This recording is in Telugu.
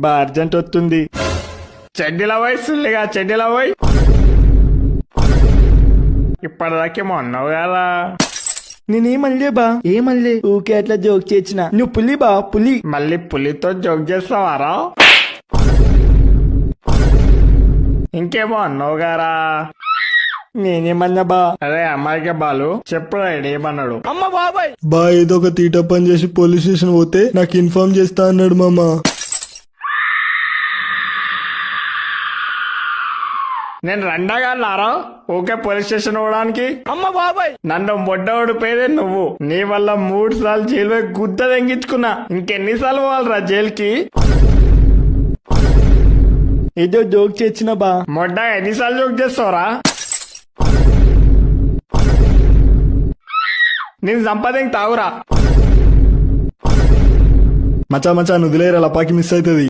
బా అర్జెంట్ వస్తుంది. చెడ్డీల పోయి సుల్లిగా చెడ్డీల పోయి. ఇప్పటిదాకేమో అన్నావు కదా. నేనేమనలే బా, ఏమనలే, ఊకే అట్లా జోక్ చేసిన. నువ్వు పులి బా, పులి. మళ్ళీ పులితో జోక్ చేస్తావారా? ఇంకేమో అన్నావు గారా. నేనేమన్నా బా? అరే అమ్మాయికే బాలు చెప్పు ఏమన్నాడు. అమ్మ బాబాయ్ బా ఏదో ఒక తీట పని చేసి పోలీస్ స్టేషన్ పోతే నాకు ఇన్ఫార్మ్ చేస్తా అన్నాడు మామ. నేను రెండగాన్నారా ఓకే పోలీస్ స్టేషన్ పోవడానికి. అమ్మ బాబాయ్ నన్ను మొడ్డోడు పేరే నువ్వు. నీ వల్ల 3 సార్లు జైలు గుద్ద తెంగించుకున్నా. ఇంకెన్నిసార్లు పోవాలరా జైలుకి? ఏదో జోక్ చేసిన బా. మొడ్డ ఎన్నిసార్లు జోక్ చేస్తావురా? నేను సంపాదన తాగురా. మచా మచా నుదిలేరా లపాకి మిస్ అవుతుంది.